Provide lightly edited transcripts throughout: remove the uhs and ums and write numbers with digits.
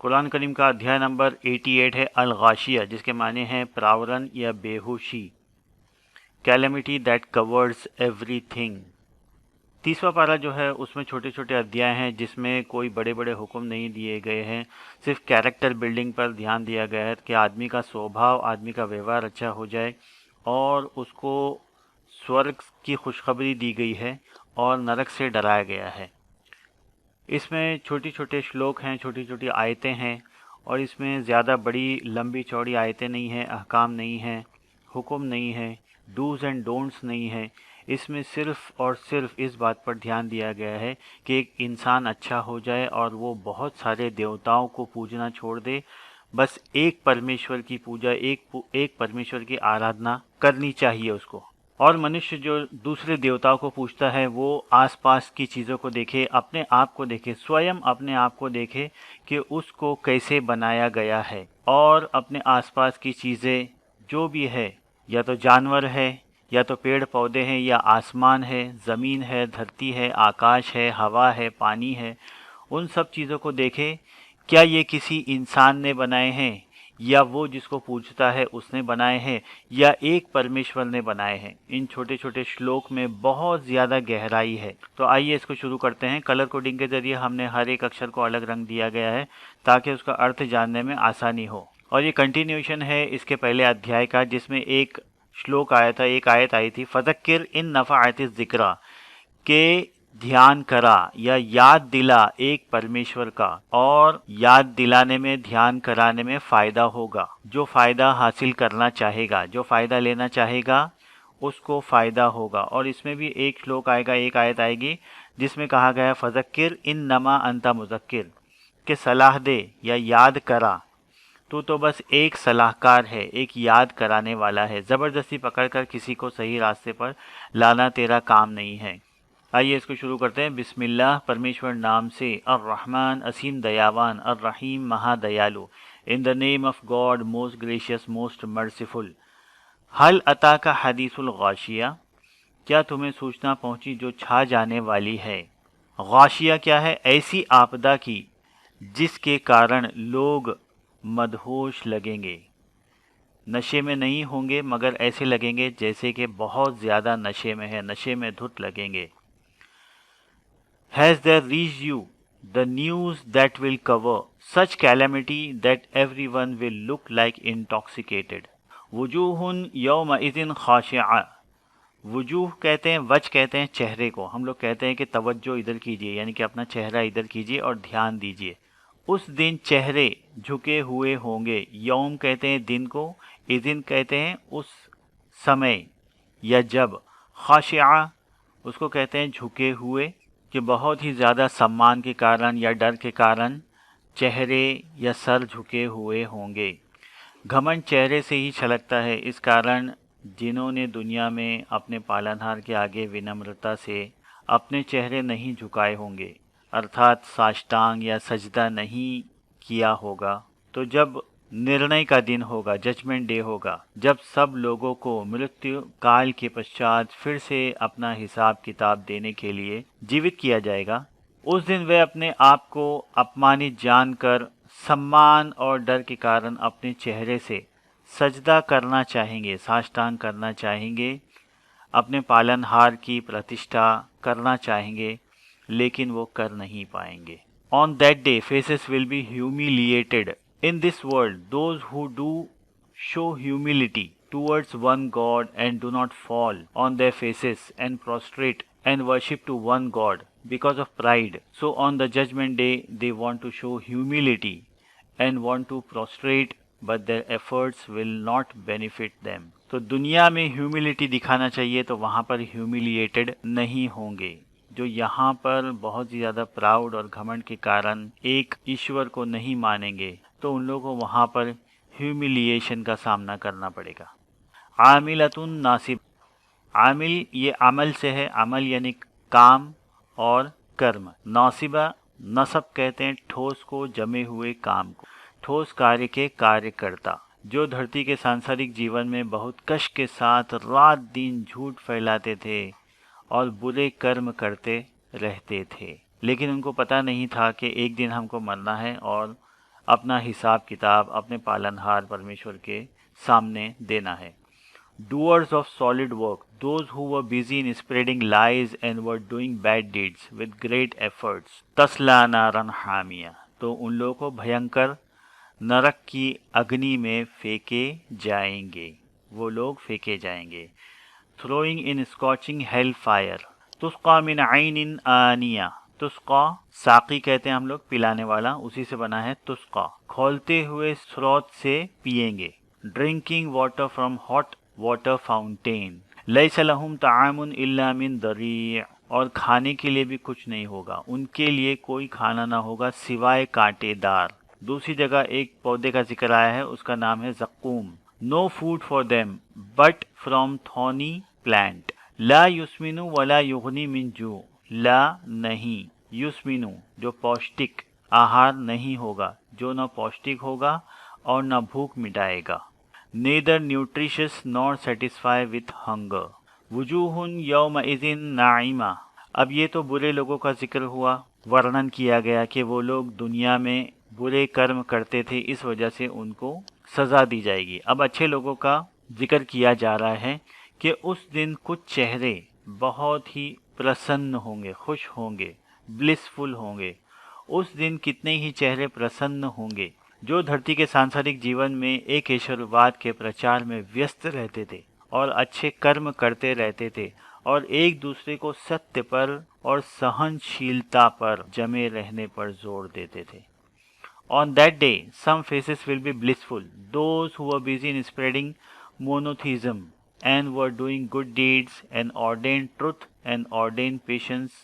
कुरान करीम का अध्याय नंबर 88 है अल गाशिया, जिसके माने हैं प्रावरण या बेहोशी। Calamity that covers everything. 30वां पारा जो है उसमें छोटे छोटे अध्याय हैं जिसमें कोई बड़े बड़े हुक्म नहीं दिए गए हैं, सिर्फ कैरेक्टर बिल्डिंग पर ध्यान दिया गया है कि आदमी का स्वभाव, आदमी का व्यवहार अच्छा हो जाए और उसको स्वर्ग की खुशखबरी दी गई है और नरक से डराया गया है। इसमें छोटे छोटे श्लोक हैं, छोटी छोटी आयतें हैं और इसमें ज़्यादा बड़ी लंबी चौड़ी आयतें नहीं हैं, अहकाम नहीं हैं, हुक्म नहीं है, डूज़ एंड डोंट्स नहीं है। इसमें सिर्फ़ और सिर्फ इस बात पर ध्यान दिया गया है कि एक इंसान अच्छा हो जाए और वो बहुत सारे देवताओं को पूजना छोड़ दे, बस एक परमेश्वर की पूजा, एक परमेश्वर की आराधना करनी चाहिए उसको। और मनुष्य जो दूसरे देवताओं को पूछता है वो आसपास की चीज़ों को देखे, अपने आप को देखे, स्वयं अपने आप को देखे कि उसको कैसे बनाया गया है और अपने आसपास की चीज़ें जो भी है, या तो जानवर है, या तो पेड़ पौधे हैं, या आसमान है, ज़मीन है, धरती है, आकाश है, हवा है, पानी है, उन सब चीज़ों को देखे, क्या ये किसी इंसान ने बनाए हैं या वो जिसको पूछता है उसने बनाए हैं या एक परमेश्वर ने बनाए हैं। इन छोटे छोटे श्लोक में बहुत ज़्यादा गहराई है। तो आइए इसको शुरू करते हैं। कलर कोडिंग के ज़रिए हमने हर एक अक्षर को अलग रंग दिया गया है ताकि उसका अर्थ जानने में आसानी हो। और ये कंटिन्यूशन है इसके पहले अध्याय का, जिसमें एक श्लोक आया था, एक आयत आई थी, फज़क्किर इन नफ़अति ज़िक्रा, के ध्यान करा या याद दिला एक परमेश्वर का, और याद दिलाने में, ध्यान कराने में फ़ायदा होगा। जो फ़ायदा हासिल करना चाहेगा, जो फ़ायदा लेना चाहेगा उसको फ़ायदा होगा। और इसमें भी एक श्लोक आएगा, एक आयत आएगी जिसमें कहा गया फ़ज़क्किर इन नमा अंता मुज़क्किर, के सलाह दे या याद करा, तो बस एक सलाहकार है, एक याद कराने वाला है। ज़बरदस्ती पकड़कर किसी को सही रास्ते पर लाना तेरा काम नहीं है। आइए इसको शुरू करते हैं। बिस्मिल्लाह, परमेश्वर नाम से, अर्रहमान असीम दयावान, अर्रहीम महादयालु। In the name of God most gracious most merciful. हल अता का हदीसुल गाशिया, क्या तुम्हें सूचना पहुंची जो छा जाने वाली है। गाशिया क्या है? ऐसी आपदा की जिसके कारण लोग मदहोश लगेंगे, नशे में नहीं होंगे मगर ऐसे लगेंगे जैसे कि बहुत ज़्यादा नशे में है, नशे में धुत लगेंगे। Has there reached you the news that will cover such calamity that everyone will look like intoxicated? वजूहुन यौमइज़िन खाशिआ। वजूह कहते हैं, वज कहते हैं चेहरे को। हम लोग कहते हैं कि तवज्जो इधर कीजिए, यानी कि अपना चेहरा इधर कीजिए और ध्यान दीजिए। उस दिन चेहरे झुके हुए होंगे। यौम कहते हैं दिन को, इज़िन कहते हैं उस समय या जब, खाशिआ उसको कहते हैं झुके हुए, कि बहुत ही ज़्यादा सम्मान के कारण या डर के कारण चेहरे या सर झुके हुए होंगे। घमंड चेहरे से ही छलकता है, इस कारण जिन्होंने दुनिया में अपने पालनहार के आगे विनम्रता से अपने चेहरे नहीं झुकाए होंगे, अर्थात साष्टांग या सजदा नहीं किया होगा, तो जब निर्णय का दिन होगा, जजमेंट डे होगा, जब सब लोगों को मृत्यु काल के पश्चात फिर से अपना हिसाब किताब देने के लिए जीवित किया जाएगा, उस दिन वे अपने आप को अपमानित जानकर सम्मान और डर के कारण अपने चेहरे से सजदा करना चाहेंगे, साष्टांग करना चाहेंगे, अपने पालनहार की प्रतिष्ठा करना चाहेंगे, लेकिन वो कर नहीं पाएंगे। On that day faces will be humiliated. In this world, those who do show humility towards one God and do not fall on their faces and prostrate and worship to one God because of pride. So on the judgment day, they want to show humility and want to prostrate, but their efforts will not benefit them. तो दुनिया में humility दिखाना चाहिए तो वहाँ पर humiliated नहीं होंगे। जो यहाँ पर बहुत ही ज़्यादा प्राउड और घमंड के कारण एक ईश्वर को नहीं मानेंगे, तो उन लोगों को वहाँ पर ह्यूमिलिएशन का सामना करना पड़ेगा। आमिलतुन नासिब। आमिल ये अमल से है, अमल यानी काम और कर्म। नासिबा नसब कहते हैं ठोस को, जमे हुए काम को, ठोस कार्य के कार्यकर्ता, जो धरती के सांसारिक जीवन में बहुत कष्ट के साथ रात दिन झूठ फैलाते थे और बुरे कर्म करते रहते थे, लेकिन उनको पता नहीं था कि एक दिन हमको मरना है और अपना हिसाब किताब अपने पालनहार परमेश्वर के सामने देना है। Doers of solid work, those who were busy in spreading lies and were doing bad deeds with great efforts, तस्ला Naran हामिया, तो उन लोगों को भयंकर नरक की अग्नि में फेंके जाएंगे, वो लोग फेंके जाएंगे। Throwing in scorching hell fire, तुस्का मिन आइनिन आनिया, तुस्का साकी कहते हैं हम लोग, पिलाने वाला, उसी से बना है तुस्का, खौलते हुए स्रोत से पिएंगे। Drinking water from hot water fountain, लैस लहुम तामुन इल्ला मिन दरी, और खाने के लिए भी कुछ नहीं होगा, उनके लिए कोई खाना ना होगा सिवाय कांटेदार। दूसरी जगह एक पौधे का जिक्र आया है, उसका नाम है ज़क्कूम। No food for them but from thorny plant, ला युस्मिनु वला युगनी मिन जू, ला नहीं, युस्मिनु जो पौष्टिक आहार नहीं होगा, जो न पौष्टिक होगा और न भूख मिटाएगा। neither nutritious nor satisfy with hunger, वुजूहुन यौमइज़िन Naima. अब ये तो बुरे लोगों का जिक्र हुआ, वर्णन किया गया कि वो लोग दुनिया में बुरे कर्म करते थे, इस वजह से उनको सज़ा दी जाएगी। अब अच्छे लोगों का जिक्र किया जा रहा है कि उस दिन कुछ चेहरे बहुत ही प्रसन्न होंगे, खुश होंगे, ब्लिसफुल होंगे। उस दिन कितने ही चेहरे प्रसन्न होंगे जो धरती के सांसारिक जीवन में एक ईश्वरवाद के प्रचार में व्यस्त रहते थे और अच्छे कर्म करते रहते थे और एक दूसरे को सत्य पर और सहनशीलता पर जमे रहने पर जोर देते थे। On that day, some faces will be blissful, those who were busy in spreading monotheism and were doing good deeds and ordained truth and ordained patience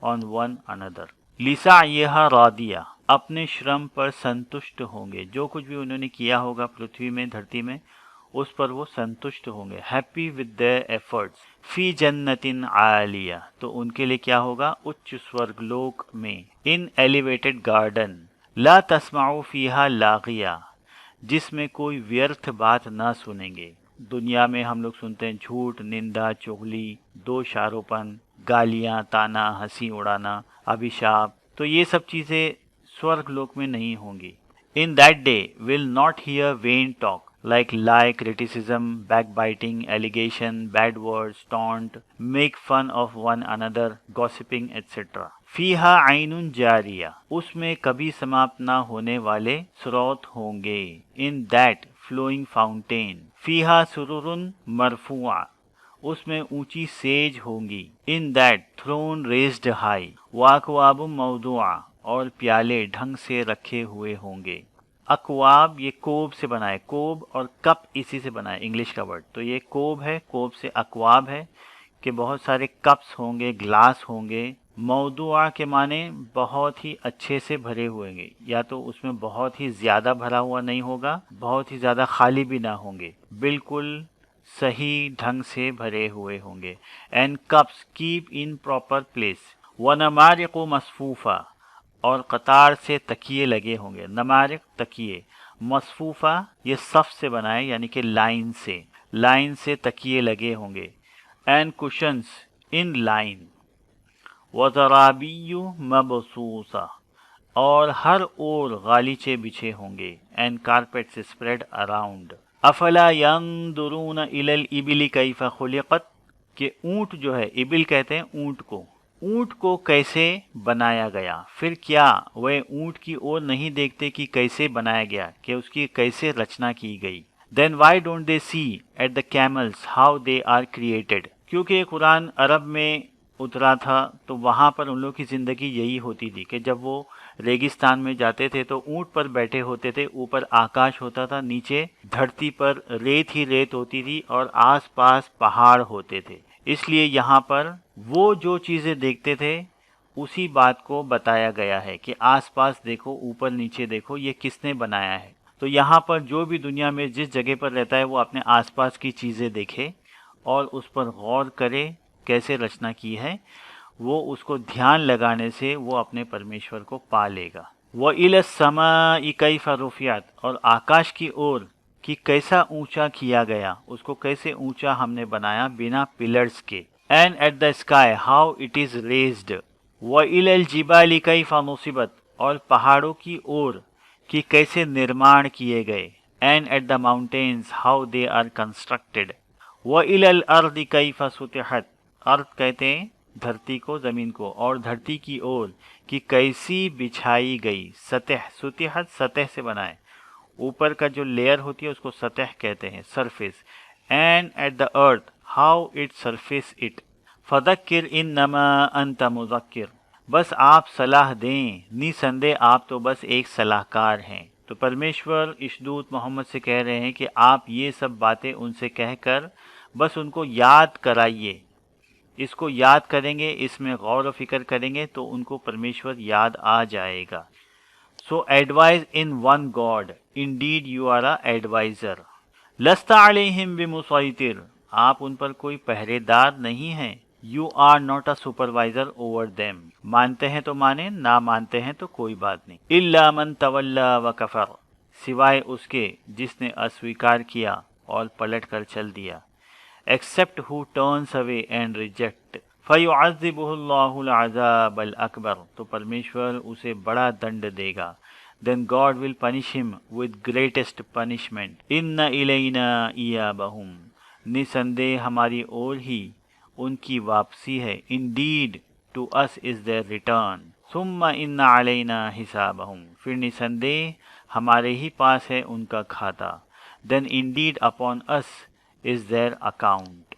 on one another. लिसा यह रादिया, अपने श्रम पर संतुष्ट होंगे, जो कुछ भी उन्होंने किया होगा पृथ्वी में, धरती में, उस पर वो संतुष्ट होंगे। हैप्पी विद देयर एफर्ट्स फी जन्नतिन आलिया, तो उनके लिए क्या होगा, उच्च स्वर्गलोक में। इन एलिवेटेड गार्डन, ला तस्माउ फीहा लागिया, जिसमें कोई व्यर्थ बात ना सुनेंगे। दुनिया में हम लोग सुनते हैं झूठ, निंदा, चुगली, दोषारोपण, गालियाँ, ताना, हंसी उड़ाना, अभिशाप, तो ये सब चीज़ें स्वर्ग लोक में नहीं होंगी। In that day will not here when talk like lie, criticism, backbiting, allegation, bad words, taunt, make fun of one another, gossiping, etc. फीहा आइनुन जारिया, उसमें कभी समाप्त ना होने वाले स्रोत होंगे। इन दैट फ्लोइंग फाउंटेन, फीहा सुरुरुन मरफुआ, उसमें ऊंची सेज होंगी। In that throne raised high, वाकवाब मौदुआ, और प्याले ढंग से रखे हुए होंगे। अकवाब ये कोब से बना है, कोब और कप इसी से बना है, इंग्लिश का वर्ड। तो ये कोब है, कोब से अकवाब है कि बहुत सारे कप्स होंगे, ग्लास होंगे। मौदुआ के माने बहुत ही अच्छे से भरे हुए होंगे, या तो उसमें बहुत ही ज़्यादा भरा हुआ नहीं होगा, बहुत ही ज़्यादा खाली भी ना होंगे, बिल्कुल सही ढंग से भरे हुए होंगे। And cups keep in proper place. वनमारिक़ु मसफूफ़ा, और कतार से तकिए लगे होंगे। नमारिक तकिए, मसफूफ़ा ये सफ़ से बना है, यानी कि लाइन से तकिए लगे होंगे। And cushions in line. वज़राबिय्यु मबसूसा, और हर ओर गालीचे बिछे होंगे। And carpet spread around. अफला यंदुरून इलल इबिली कैफ़ खुलिक़त, कि ऊँट जो है, इबिल कहते हैं ऊँट को, ऊँट को कैसे बनाया गया। फिर क्या वह ऊँट की ओर नहीं देखते कि कैसे बनाया गया, कि उसकी कैसे रचना की गई। Then why don't they see at the camels how they are created, क्योंकि कुरान अरब में उतरा था, तो वहाँ पर उन लोग की ज़िंदगी यही होती थी कि जब वो रेगिस्तान में जाते थे तो ऊँट पर बैठे होते थे, ऊपर आकाश होता था, नीचे धरती पर रेत ही रेत होती थी और आसपास पहाड़ होते थे। इसलिए यहाँ पर वो जो चीज़ें देखते थे उसी बात को बताया गया है कि आसपास देखो, ऊपर नीचे देखो, ये किसने बनाया है। तो यहाँ पर जो भी दुनिया में जिस जगह पर रहता है वो अपने आसपास की चीज़ें देखे और उस पर गौर करे कैसे रचना की है, वो उसको ध्यान लगाने से वो अपने परमेश्वर को पा लेगा। व इल समाई कैफ़ रुफ़ियत, और आकाश की ओर कि कैसा ऊंचा किया गया, उसको कैसे ऊंचा हमने बनाया बिना पिलर्स के। And at the sky how it is raised. व इलल जिबाली कैफ़ नुसिबत, और पहाड़ों की ओर कि कैसे निर्माण किए गए, and at the mountains how they are constructed, व इलल अर्द कैफ सुतिहत, अर्थ कहते हैं धरती को, ज़मीन को, और धरती की ओर कि कैसी बिछाई गई, सतह, सुतिहत सतह से बनाए, ऊपर का जो लेयर होती है उसको सतह कहते हैं, surface, and at the earth how it surface it, फदक्किर इन्नमा अंत मुज़क्किर, बस आप सलाह दें, निसंदेह आप तो बस एक सलाहकार हैं। तो परमेश्वर इस दूत मोहम्मद से कह रहे हैं कि आप ये सब बातें उनसे कहकर बस उनको याद कराइए, इसको याद करेंगे, इसमें गौर व फिक्र करेंगे तो उनको परमेश्वर याद आ जाएगा। So advise in one God, indeed you are a adviser, लस्ता अलैहिम बिमुसैतिर, आप उन पर कोई पहरेदार नहीं हैं, you are not a supervisor over them, मानते हैं तो माने, ना मानते हैं तो कोई बात नहीं। इल्ला मन तवल्ला व कफर, सिवाय उसके जिसने अस्वीकार किया और पलट कर चल दिया, except who turns away and reject, फयुअज़्ज़िबुहुल्लाहुल अज़ाबल Akbar, तो परमेश्वर उसे बड़ा दंड देगा, then God will punish him with greatest punishment, इन्ना इलैना इयाबहुम, निसंदेह हमारी ओर ही उनकी वापसी है, indeed to us is their return, सुम्मा इन्ना अलैना हिसाबहुम, फिर निसंदेह हमारे ही पास है उनका खाता, then indeed upon us is their account.